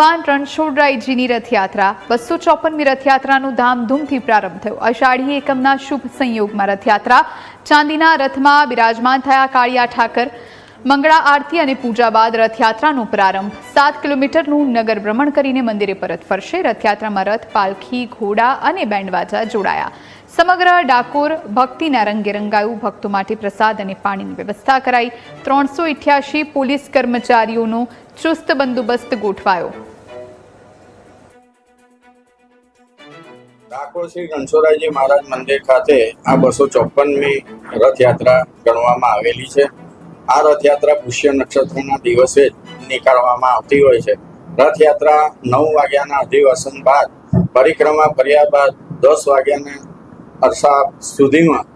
રણછોડરાયજીની રથયાત્રા 254મી રથયાત્રાનો ધામધૂમથી પ્રારંભ થયો। અષાઢી એકમના શુભ સંયોગમાં રથયાત્રા ચાંદીના રથમાં બિરાજમાન થયા કાળિયા ઠાકર। મંગળા આરતી અને પૂજા બાદ રથયાત્રાનો પ્રારંભ 7 કિલોમીટરનું નગર ભ્રમણ કરીને મંદિરે પરત ફરશે। રથયાત્રામાં રથ, પાલખી, ઘોડા અને બેન્ડવાજા જોડાયા। સમગ્ર ડાકોર ભક્તિના રંગે રંગાયું। ભક્તો માટે પ્રસાદ અને પાણીની વ્યવસ્થા કરાઈ। 388 પોલીસ કર્મચારીઓનો ચુસ્ત બંદોબસ્ત ગોઠવાયો। ડાકોર શ્રી રણછોડરાયજી મહારાજ મંદિર ખાતે આ 254મી રથયાત્રા ગણવામાં આવેલી છે। આ રથયાત્રા પુષ્ય નક્ષત્રના દિવસે નીકળવામાં આવતી હોય છે। રથયાત્રા 9 વાગ્યાના અધિવાસન બાદ પરિક્રમા કર્યા બાદ 10 વાગ્યાના અરસા સુધીમાં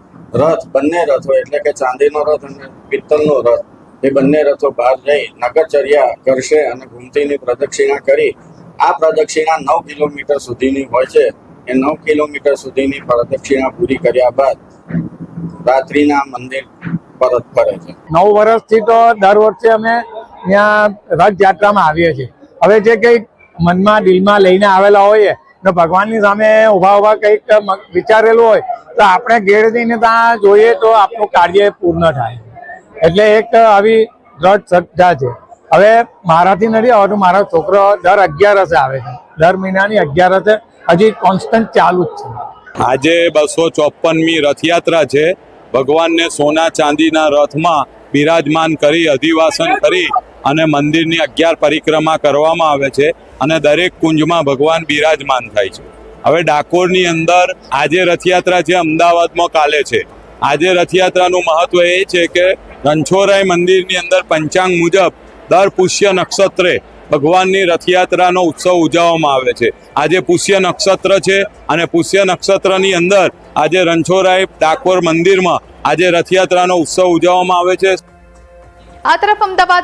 બંને રથો એટલે કે ચાંદીનો રથ અને પિત્તળનો રથ એ બંને રથો બહાર જઈ નગરચર્યા કરશે અને ઘૂમતીની પ્રદક્ષિણા કરી આ પ્રદક્ષિણા 9 કિલોમીટર સુધીની હોય છે। એ 9 કિલોમીટર સુધીની પ્રદક્ષિણા પૂરી કર્યા બાદ રાત્રિના મંદિર પરત ફરે છે। 9 વર્ષથી તો દર વર્ષે અમે ત્યાં રથયાત્રામાં આવીએ છીએ। હવે જે કંઈક મનમાં દિલમાં લઈને આવેલા હોઈએ ને ભગવાનની સામે ઊભા કંઈક વિચારેલું હોય તો આપણે ઘેર જઈને ત્યાં જોઈએ તો આપણું કાર્ય પૂર્ણ થાય। એટલે એક આવી દ્રઢ શ્રદ્ધા છે। હવે મારાથી નથી આવતું, મારો છોકરો દર 11 આવે છે, દર મહિનાની 11 હજી કોન્સ્ટન્ટ ચાલુ જ છે। આજે 254મી રથયાત્રા છે। ભગવાનને સોના ચાંદીના રથમાં બિરાજમાન કરી અધિવાસન કરી અને મંદિરની 11 પરિક્રમા કરવામાં આવે છે અને દરેક કુંજમાં ભગવાન બિરાજમાન થાય છે। હવે ડાકોરની અંદર આજે રથયાત્રા છે, અમદાવાદમાં કાલે છે। આજે રથયાત્રાનું મહત્વ એ છે કે રણછોડરાય મંદિરની અંદર પંચાંગ મુજબ દર પુષ્ય નક્ષત્રે ભગવાનની રથયાત્રાનો ઉત્સવ ઉજવવામાં આવે છે। આજે પુષ્ય નક્ષત્ર છે અને પુષ્ય નક્ષત્રની અંદર આજે રણછોડરાય ડાકોર મંદિરમાં આજે રથયાત્રાનો ઉત્સવ ઉજવવામાં આવે છે। આ તરફ અમદાવાદ